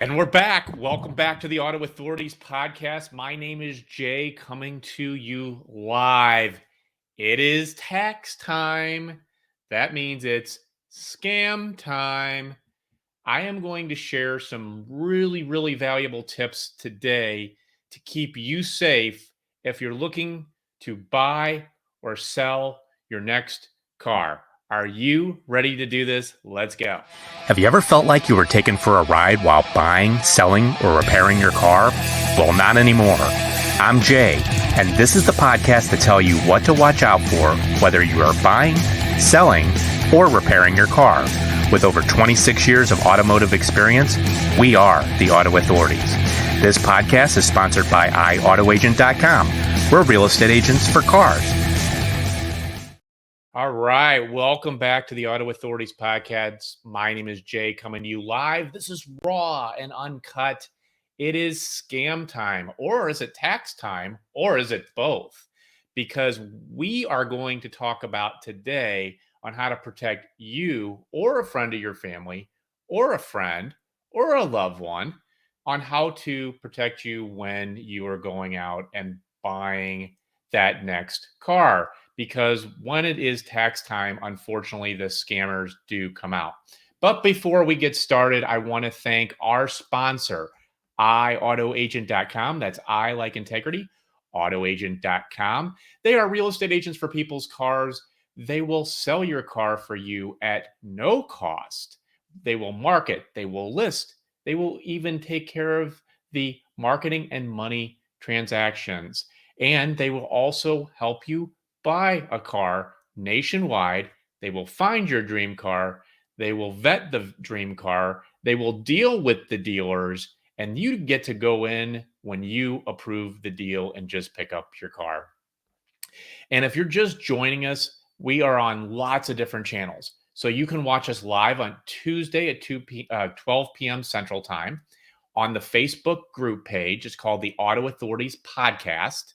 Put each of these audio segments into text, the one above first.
And we're back. Welcome back to the Auto Authorities podcast. My name is Jay, coming to you live. It is tax time. That means it's scam time. I am going to share some really valuable tips today to keep you safe if you're looking to buy or sell your next car. Are you ready to do this? Let's go. Have you ever felt like you were taken for a ride while buying, selling, or repairing your car? Well, not anymore. I'm Jay, and this is the podcast to tell you what to watch out for, whether you are buying, selling, or repairing your car. With over 26 years of automotive experience, we are the Auto Authorities. This podcast is sponsored by iAutoAgent.com. We're real estate agents for cars. All right. Welcome back to the Auto Authorities podcast. My name is Jay, coming to you live. This is raw and uncut. It is scam time, or is it tax time, or is it both? Because we are going to talk about today on how to protect you or a friend of your family or a friend or a loved one on how to protect you when you are going out and buying that next car. Because when it is tax time, unfortunately, the scammers do come out. But before we get started, I want to thank our sponsor, iAutoAgent.com. That's I like integrity, AutoAgent.com. They are real estate agents for people's cars. They will sell your car for you at no cost. They will market, they will list, they will even take care of the marketing and money transactions. And they will also help you buy a car nationwide. They will find your dream car. They will vet the dream car. They will deal with the dealers, and you get to go in when you approve the deal and just pick up your car. And if you're just joining us, we are on lots of different channels. So you can watch us live on Tuesday at 12 p.m. Central Time on the Facebook group page. It's called the Auto Authorities Podcast.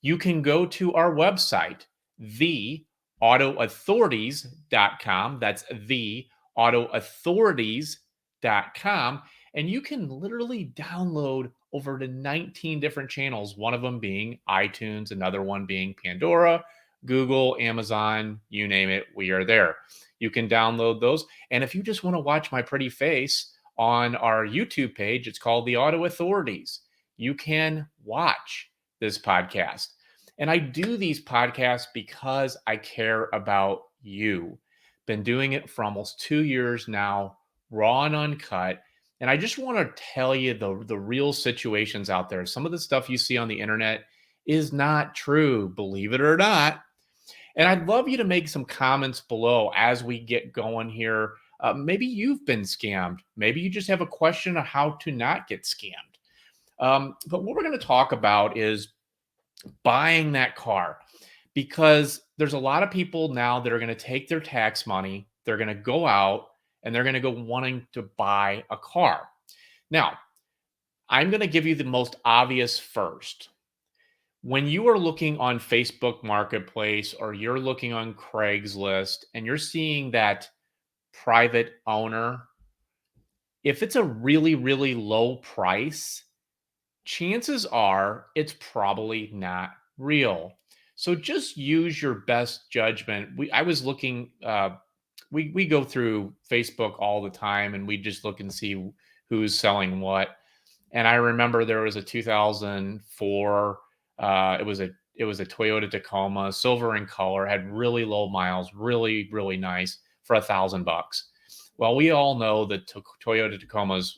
You can go to our website, theautoauthorities.com. That's theautoauthorities.com. And you can literally download over to 19 different channels, one of them being iTunes, another one being Pandora, Google, Amazon, you name it, we are there. You can download those. And if you just want to watch my pretty face on our YouTube page, it's called the Auto Authorities. You can watch this podcast. And I do these podcasts because I care about you. Been doing it for almost 2 years now, raw and uncut. And I just want to tell you the real situations out there. Some of the stuff you see on the internet is not true, believe it or not. And I'd love you to make some comments below as we get going here. Maybe you've been scammed. Maybe you just have a question on how to not get scammed. But what we're going to talk about is buying that car, because there's a lot of people now that are going to take their tax money, they're going to go out and they're going to go wanting to buy a car. Now, I'm going to give you the most obvious first. When you are looking on Facebook Marketplace or you're looking on Craigslist and you're seeing that private owner, if it's a really low price, chances are it's probably not real. So just use your best judgment. I was looking, we go through Facebook all the time and we just look and see who's selling what. And I remember there was a 2004, it was a Toyota Tacoma, silver in color, had really low miles, really nice for $1,000. Well, we all know that Toyota Tacomas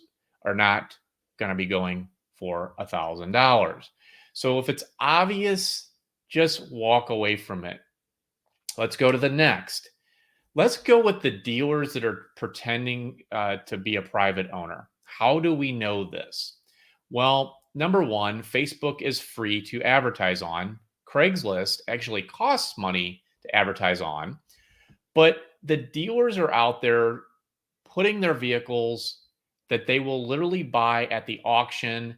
are not going to be going for $1,000. So if it's obvious, just walk away from it. Let's go to the next. Let's go with the dealers that are pretending to be a private owner. How do we know this? Well, number one, Facebook is free to advertise on. Craigslist actually costs money to advertise on. But the dealers are out there putting their vehicles that they will literally buy at the auction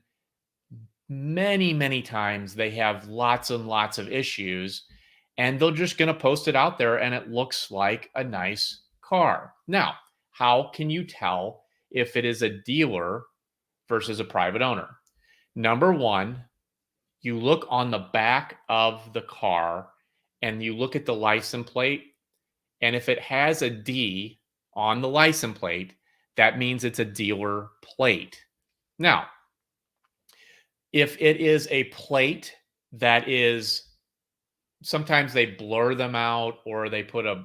many times. They have lots and lots of issues, and they're just going to post it out there and it looks like a nice car. Now, how can you tell if it is a dealer versus a private owner. Number one, you look on the back of the car and you look at the license plate. And if it has a D on the license plate, that means it's a dealer plate. Now, if it is a plate that is, sometimes they blur them out or they put a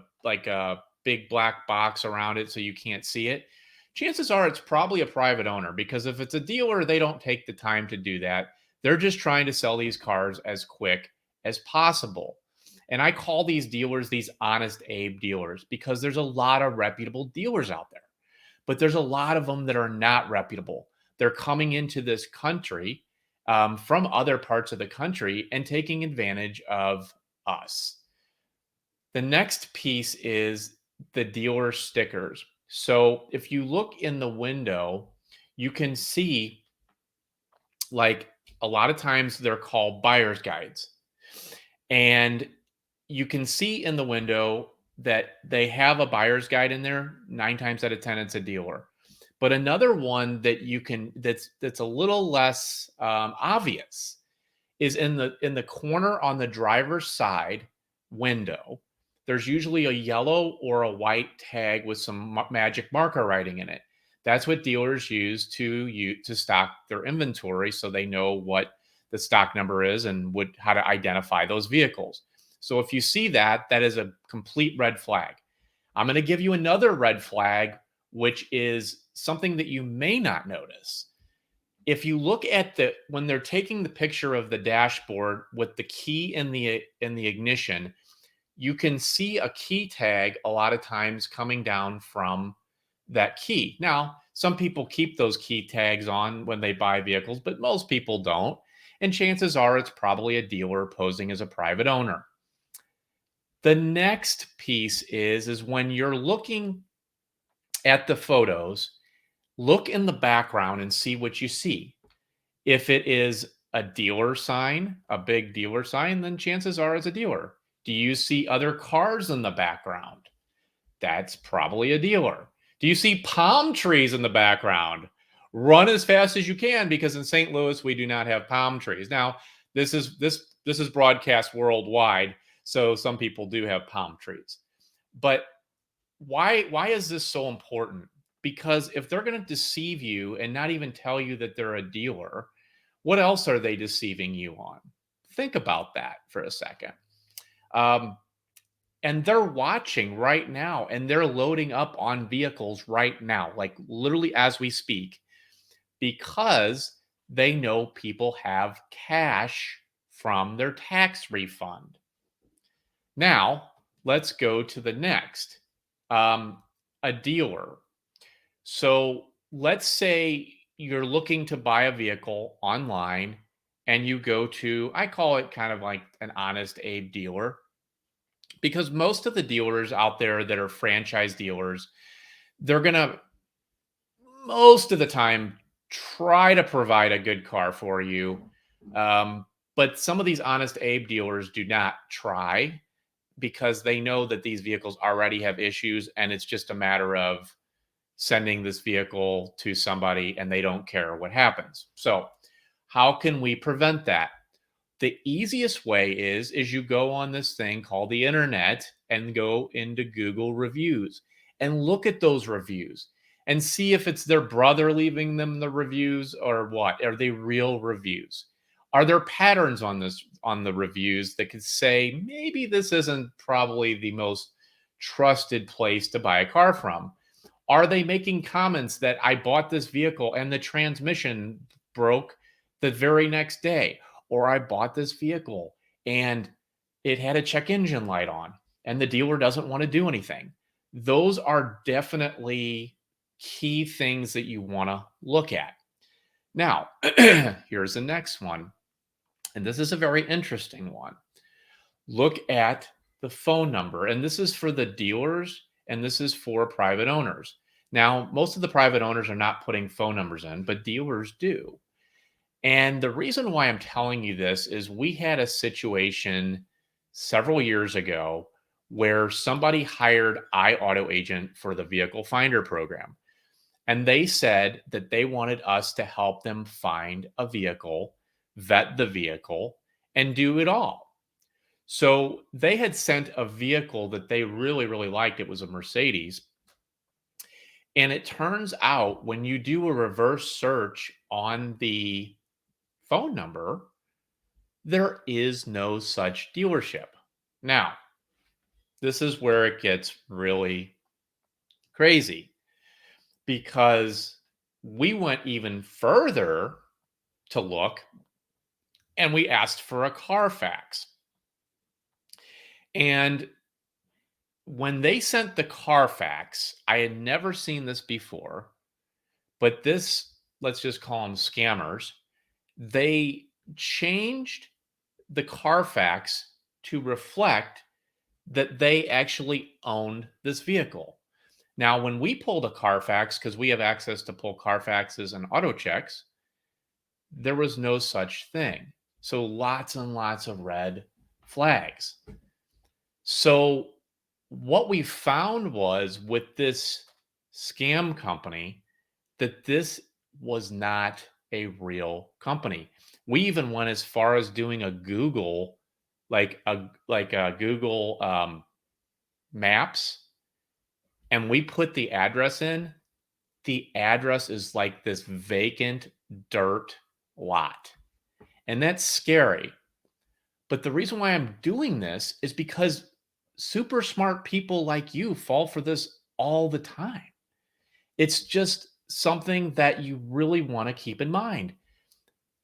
big black box around it so you can't see it. Chances are it's probably a private owner, because if it's a dealer, they don't take the time to do that. They're just trying to sell these cars as quick as possible. And I call these dealers these honest Abe dealers, because there's a lot of reputable dealers out there, but there's a lot of them that are not reputable. They're coming into this country from other parts of the country and taking advantage of us. The next piece is the dealer stickers. So if you look in the window, you can see, like, a lot of times they're called buyer's guides. And you can see in the window that they have a buyer's guide in there. 9 times out of 10, it's a dealer. But another one that you can, that's a little less obvious, is in the corner on the driver's side window. There's usually a yellow or a white tag with some magic marker writing in it. That's what dealers use to stock their inventory, so they know what the stock number is and how to identify those vehicles. So if you see that, that is a complete red flag. I'm going to give you another red flag, which is something that you may not notice. If you look at when they're taking the picture of the dashboard with the key in the ignition, you can see a key tag a lot of times coming down from that key. Now, some people keep those key tags on when they buy vehicles, but most people don't. And chances are it's probably a dealer posing as a private owner. The next piece is when you're looking at the photos, look in the background and see what you see. If it is a dealer sign, a big dealer sign, then chances are it's a dealer. Do you see other cars in the background? That's probably a dealer. Do you see palm trees in the background? Run as fast as you can, because in St. Louis we do not have palm trees. Now, this is broadcast worldwide, so some people do have palm trees. But why is this so important? Because if they're going to deceive you and not even tell you that they're a dealer, what else are they deceiving you on? Think about that for a second. And they're watching right now, and they're loading up on vehicles right now, like literally as we speak, because they know people have cash from their tax refund. Now, let's go to the next. A dealer. So let's say you're looking to buy a vehicle online and you go to, I call it kind of like an honest Abe dealer, because most of the dealers out there that are franchise dealers, they're going to, most of the time, try to provide a good car for you. But some of these honest Abe dealers do not try, because they know that these vehicles already have issues and it's just a matter of sending this vehicle to somebody and they don't care what happens. So, how can we prevent that? The easiest way is you go on this thing called the internet and go into Google reviews and look at those reviews and see if it's their brother leaving them the reviews or what. Are they real reviews? Are there patterns on the reviews that could say maybe this isn't probably the most trusted place to buy a car from? Are they making comments that I bought this vehicle and the transmission broke the very next day? Or I bought this vehicle and it had a check engine light on and the dealer doesn't want to do anything. Those are definitely key things that you want to look at. Now, here's the next one. And this is a very interesting one. Look at the phone number. And this is for the dealers and this is for private owners. Now, most of the private owners are not putting phone numbers in, but dealers do. And the reason why I'm telling you this is we had a situation several years ago where somebody hired iAuto Agent for the Vehicle Finder program. And they said that they wanted us to help them find a vehicle, vet the vehicle, and do it all. So they had sent a vehicle that they really, really liked. It was a Mercedes. And it turns out when you do a reverse search on the phone number, there is no such dealership. Now, this is where it gets really crazy because we went even further to look and we asked for a Carfax. And when they sent the Carfax, I had never seen this before, but this, let's just call them scammers, they changed the Carfax to reflect that they actually owned this vehicle. Now, when we pulled a Carfax, because we have access to pull Carfaxes and auto checks, there was no such thing. So lots and lots of red flags. So what we found was with this scam company that this was not a real company. We even went as far as doing a Google, like a Google Maps, and we put the address in. The address is like this vacant dirt lot, and that's scary. But the reason why I'm doing this is because super smart people like you fall for this all the time. It's just something that you really want to keep in mind.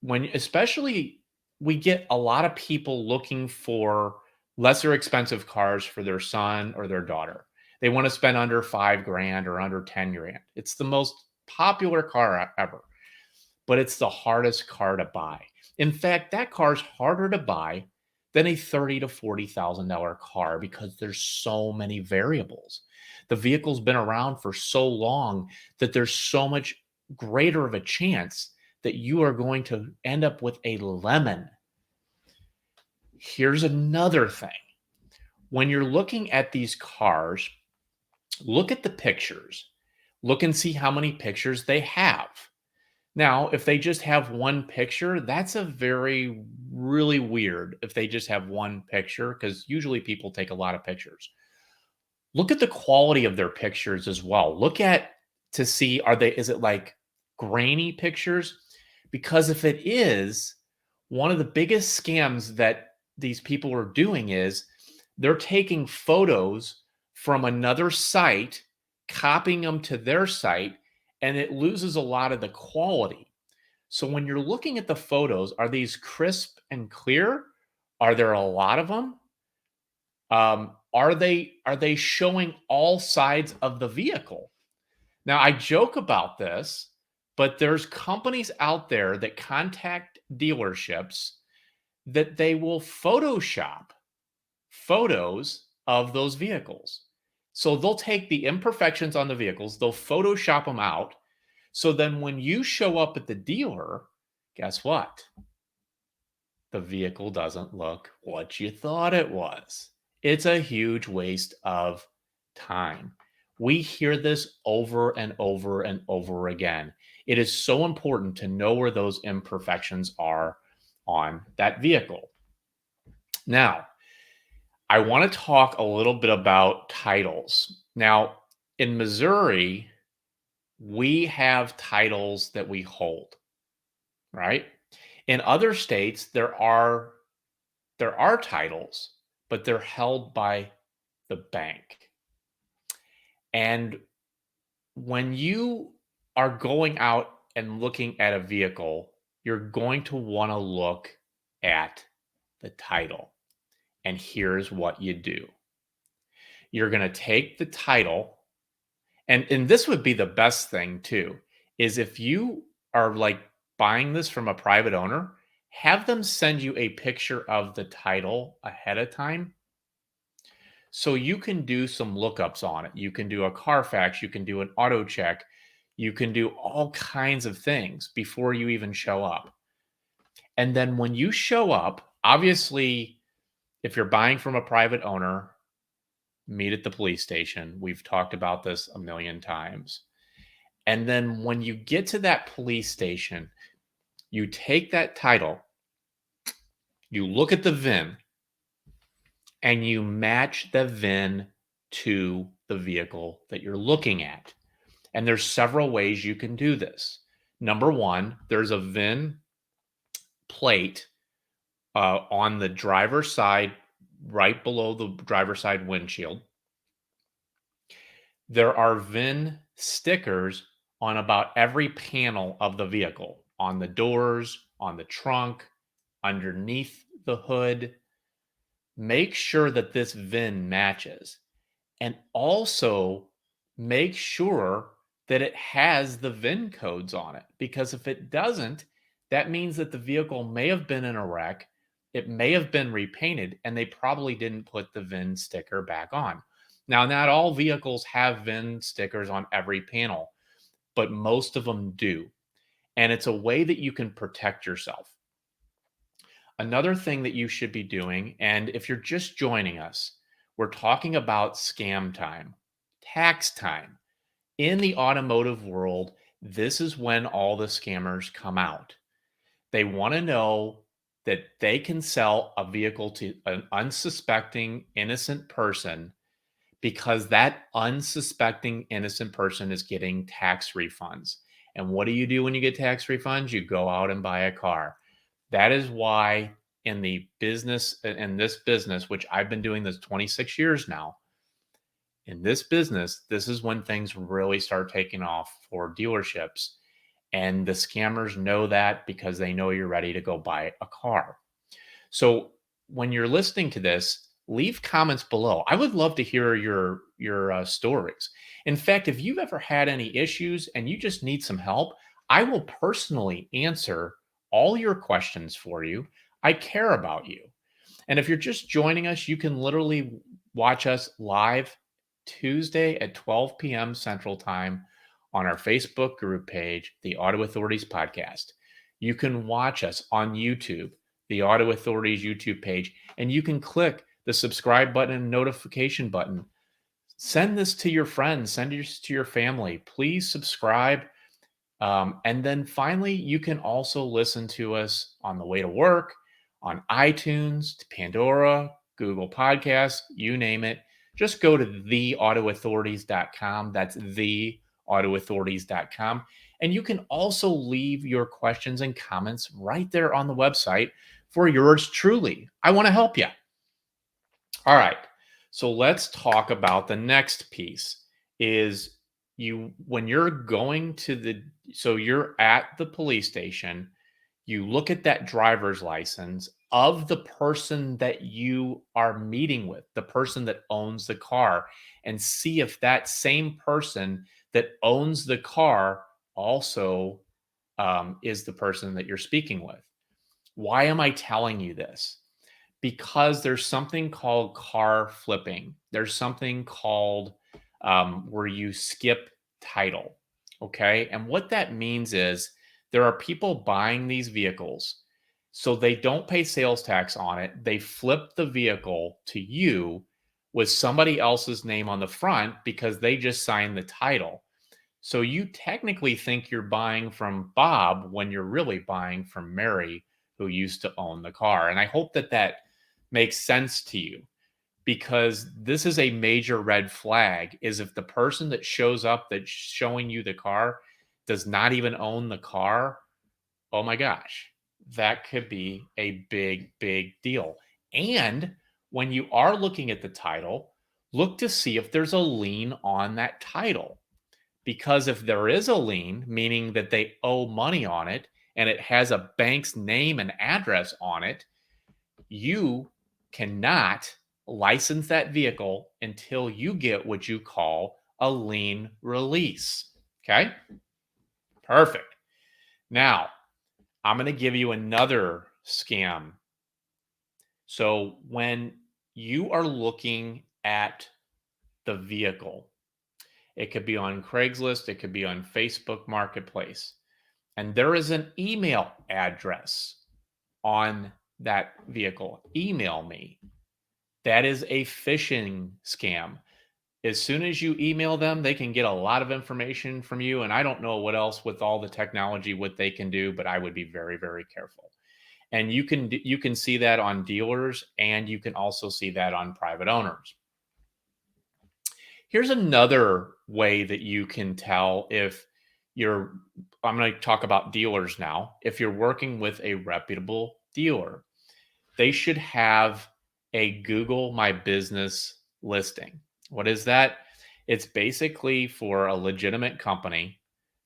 When especially we get a lot of people looking for lesser expensive cars for their son or their daughter. They want to spend under 5 grand or under 10 grand. It's the most popular car ever, but it's the hardest car to buy. In fact, that car is harder to buy than a $30 to $40,000 car because there's so many variables. The vehicle's been around for so long that there's so much greater of a chance that you are going to end up with a lemon. Here's another thing. When you're looking at these cars, look at the pictures. Look and see how many pictures they have. Now, if they just have one picture, that's a very really weird if they just have one picture because usually people take a lot of pictures. Look at the quality of their pictures as well. Look at to see is it like grainy pictures? Because if it is, one of the biggest scams that these people are doing is they're taking photos from another site, copying them to their site, and it loses a lot of the quality. So when you're looking at the photos, are these crisp and clear? Are there a lot of them? Are they showing all sides of the vehicle? Now I joke about this, but there's companies out there that contact dealerships that they will Photoshop photos of those vehicles. So they'll take the imperfections on the vehicles, they'll Photoshop them out. So then when you show up at the dealer, guess what? The vehicle doesn't look what you thought it was. It's a huge waste of time. We hear this over and over and over again. It is so important to know where those imperfections are on that vehicle. Now, I want to talk a little bit about titles. Now, in Missouri, we have titles that we hold, right? In other states, there are titles, but they're held by the bank. And when you are going out and looking at a vehicle, you're going to want to look at the title. And here's what you do. You're going to take the title, and this would be the best thing too, is if you are like buying this from a private owner, have them send you a picture of the title ahead of time so you can do some lookups on it. You can do a Carfax, you can do an auto check, you can do all kinds of things before you even show up. And then when you show up, obviously, if you're buying from a private owner, meet at the police station. We've talked about this a million times. And then when you get to that police station, you take that title, you look at the VIN, and you match the VIN to the vehicle that you're looking at. And there's several ways you can do this. Number one, there's a VIN plate on the driver's side, right below the driver's side windshield. There are VIN stickers on about every panel of the vehicle, on the doors, on the trunk, underneath the hood. Make sure that this VIN matches. And also make sure that it has the VIN codes on it, because if it doesn't, that means that the vehicle may have been in a wreck, it may have been repainted, and they probably didn't put the VIN sticker back on. Now, not all vehicles have VIN stickers on every panel, but most of them do. And it's a way that you can protect yourself. Another thing that you should be doing, and if you're just joining us, we're talking about scam time, tax time. In the automotive world, this is when all the scammers come out. They want to know that they can sell a vehicle to an unsuspecting, innocent person, because that unsuspecting, innocent person is getting tax refunds. And what do you do when you get tax refunds? You go out and buy a car. That is why in this business, which I've been doing this 26 years now, in this business, this is when things really start taking off for dealerships. And the scammers know that because they know you're ready to go buy a car. So when you're listening to this, leave comments below. I would love to hear your stories. In fact, if you've ever had any issues and you just need some help, I will personally answer all your questions for you. I care about you. And if you're just joining us, you can literally watch us live Tuesday at 12 p.m. Central Time on our Facebook group page, the Auto Authorities Podcast. You can watch us on YouTube, the Auto Authorities YouTube page, and you can click the subscribe button and notification button. Send this to your friends, send this to your family. Please subscribe. And then finally, you can also listen to us on the way to work, on iTunes, Pandora, Google Podcasts, you name it. Just go to theautoauthorities.com. That's theautoauthorities.com. And you can also leave your questions and comments right there on the website for yours truly. I want to help you. All right. So let's talk about the next piece is when you're going to you're at the police station, you look at that driver's license of the person that you are meeting with, the person that owns the car, and see if that same person that owns the car also is the person that you're speaking with. Why am I telling you this? Because there's something called car flipping. There's something called where you skip title. Okay. And what that means is there are people buying these vehicles. So they don't pay sales tax on it. They flip the vehicle to you with somebody else's name on the front because they just signed the title. So you technically think you're buying from Bob when you're really buying from Mary, who used to own the car. And I hope that that makes sense to you, because this is a major red flag is if the person that shows up that's showing you the car does not even own the car. Oh my gosh, that could be a big deal. And when you are looking at the title, look to see if there's a lien on that title. Because if there is a lien, meaning that they owe money on it and it has a bank's name and address on it, you cannot license that vehicle until you get what you call a lien release. Okay, perfect. Now, I'm going to give you another scam. So, when you are looking at the vehicle, it could be on Craigslist, it could be on Facebook Marketplace, and there is an email address on that vehicle. Email me. That is a phishing scam. As soon as you email them, they can get a lot of information from you. And I don't know what else with all the technology, what they can do, but I would be very, very careful. And you can see that on dealers, and you can also see that on private owners. Here's another way that you can tell if you're I'm going to talk about dealers now. If you're working with a reputable dealer, they should have a Google My Business listing. What is that? It's basically for a legitimate company.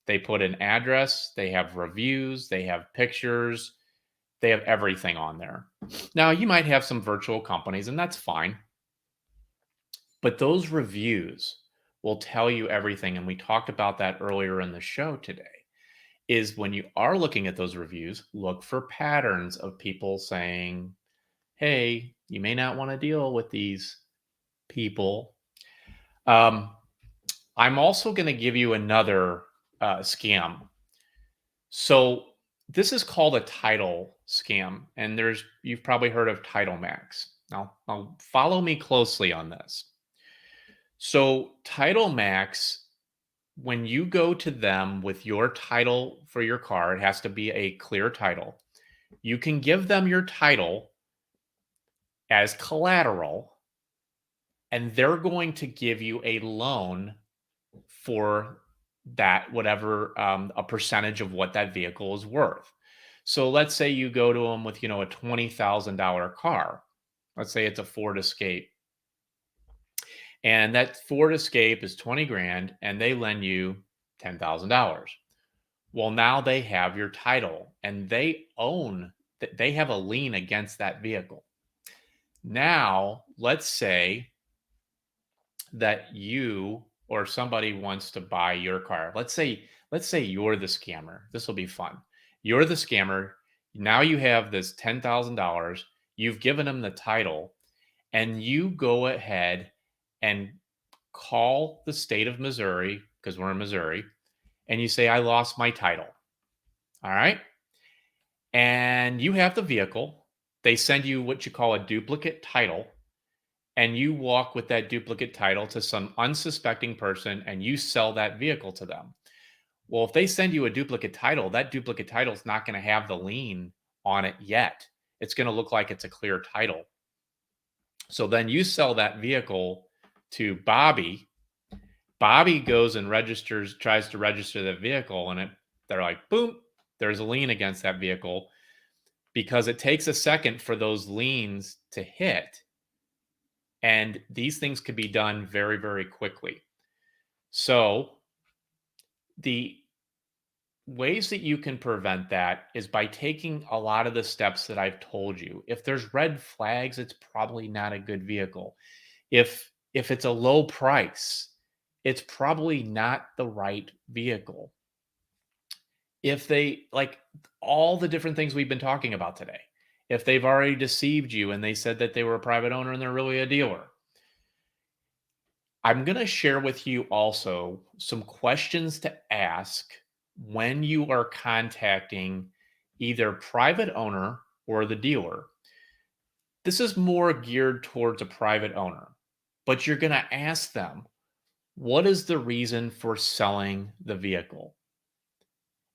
They put an address, they have reviews, they have pictures, they have everything on there. Now, you might have some virtual companies, and that's fine, but those reviews will tell you everything. And we talked about that earlier in the show today. Is when you are looking at those reviews, look for patterns of people saying, hey, you may not want to deal with these people. Um, I'm also going to give you another scam. So this is called a title scam, and you've probably heard of Title Max. Now follow me closely on this. So Title Max, when you go to them with your title for your car, it has to be a clear title. You can give them your title as collateral, and they're going to give you a loan for that, whatever a percentage of what that vehicle is worth. So let's say you go to them with a $20,000 car. Let's say it's a Ford Escape, and that Ford Escape is 20 grand, and they lend you $10,000. Well, now they have your title, and they own that, they have a lien against that vehicle. Now, let's say that you or somebody wants to buy your car. Let's say you're the scammer. This will be fun. You're the scammer. Now you have this $10,000. You've given them the title, and you go ahead and call the state of Missouri, because we're in Missouri, and you say, I lost my title. All right. And you have the vehicle. They send you what you call a duplicate title, and you walk with that duplicate title to some unsuspecting person, and you sell that vehicle to them. Well, if they send you a duplicate title, that duplicate title is not going to have the lien on it yet. It's going to look like it's a clear title. So then you sell that vehicle to Bobby. Bobby goes and tries to register the vehicle, and they're like, boom, there's a lien against that vehicle, because it takes a second for those liens to hit. And these things could be done very, very quickly. So the ways that you can prevent that is by taking a lot of the steps that I've told you. If there's red flags, it's probably not a good vehicle. If it's a low price, it's probably not the right vehicle. If they like all the different things we've been talking about today, if they've already deceived you and they said that they were a private owner and they're really a dealer, I'm going to share with you also some questions to ask when you are contacting either private owner or the dealer. This is more geared towards a private owner, but you're going to ask them, what is the reason for selling the vehicle?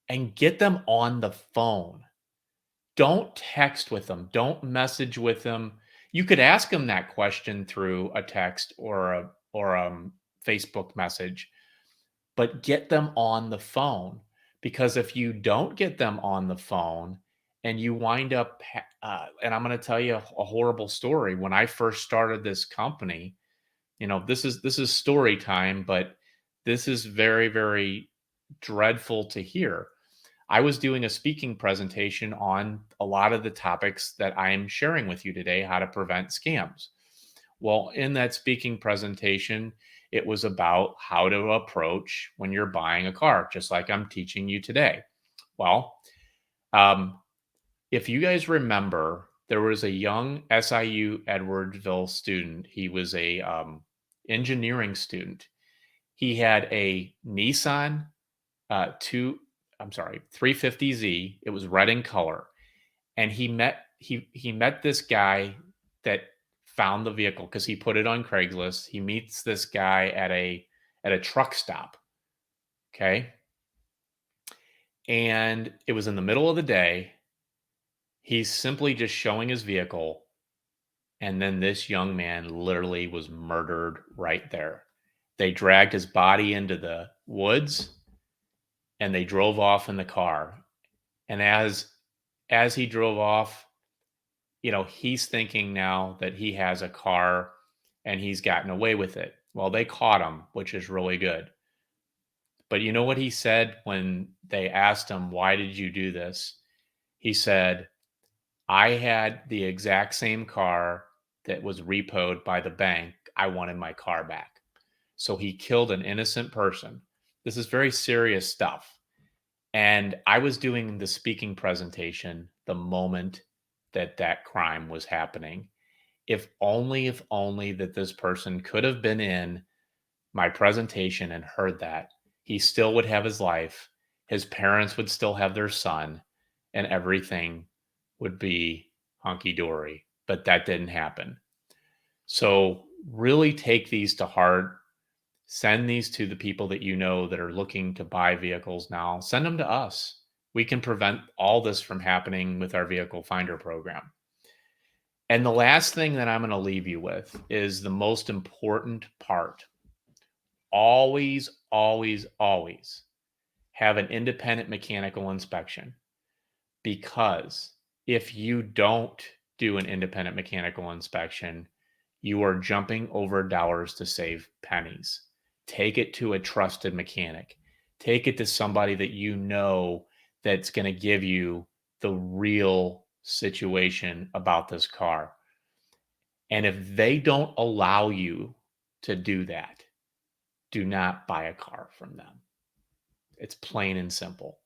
And get them on the phone. Don't text with them. Don't message with them. You could ask them that question through a text or Facebook message, but get them on the phone, because if you don't get them on the phone and you wind up, and I'm going to tell you a horrible story. When I first started this company, this is story time, but this is very, very dreadful to hear. I was doing a speaking presentation on a lot of the topics that I'm sharing with you today, how to prevent scams. Well, in that speaking presentation, it was about how to approach when you're buying a car, just like I'm teaching you today. Well, um, if you guys remember, there was a young SIU Edwardsville student. He was a engineering student. He had a Nissan two, I'm sorry, 350Z. It was red in color, and he met this guy that found the vehicle because he put it on Craigslist. He meets this guy at a truck stop. Okay. And it was in the middle of the day. He's simply just showing his vehicle. And then this young man literally was murdered right there. They dragged his body into the woods and they drove off in the car. And as he drove off, he's thinking now that he has a car and he's gotten away with it. Well, they caught him, which is really good. But you know what he said when they asked him, "Why did you do this?" He said, "I had the exact same car that was repoed by the bank. I wanted my car back." So he killed an innocent person. This is very serious stuff. And I was doing the speaking presentation the moment that that crime was happening. If only that this person could have been in my presentation and heard that, he still would have his life. His parents would still have their son, and everything would be hunky dory. But that didn't happen. So really take these to heart. Send these to the people that you know that are looking to buy vehicles now. Send them to us. We can prevent all this from happening with our vehicle finder program. And the last thing that I'm going to leave you with is the most important part. Always, always, always have an independent mechanical inspection, because if you don't do an independent mechanical inspection, you are jumping over dollars to save pennies. Take it to a trusted mechanic. Take it to somebody that you know that's going to give you the real situation about this car. And if they don't allow you to do that, do not buy a car from them. It's plain and simple.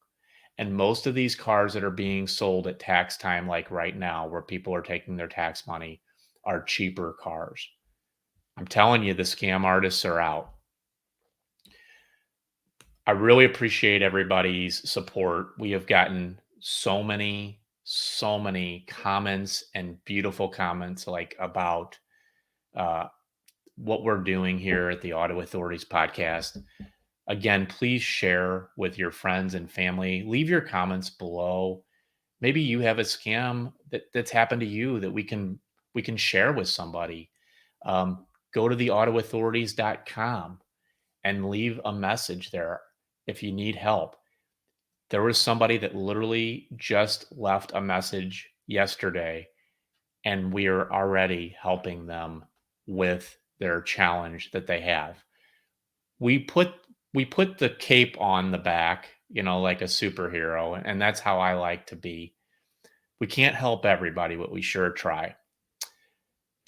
And most of these cars that are being sold at tax time, like right now, where people are taking their tax money, are cheaper cars. I'm telling you, the scam artists are out. I really appreciate everybody's support. We have gotten so many comments and beautiful comments like about uh, what we're doing here at the Auto Authorities podcast. Again, please share with your friends and family. Leave your comments below. Maybe you have a scam that's happened to you that we can share with somebody. Go to the autoauthorities.com and leave a message there if you need help. There was somebody that literally just left a message yesterday, and we are already helping them with their challenge that they have. We put we put the cape on the back, like a superhero, and that's how I like to be. We can't help everybody, but we sure try.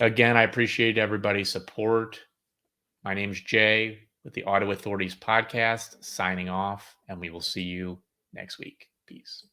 Again, I appreciate everybody's support. My name's Jay with the Auto Authorities podcast, signing off, and we will see you next week. Peace.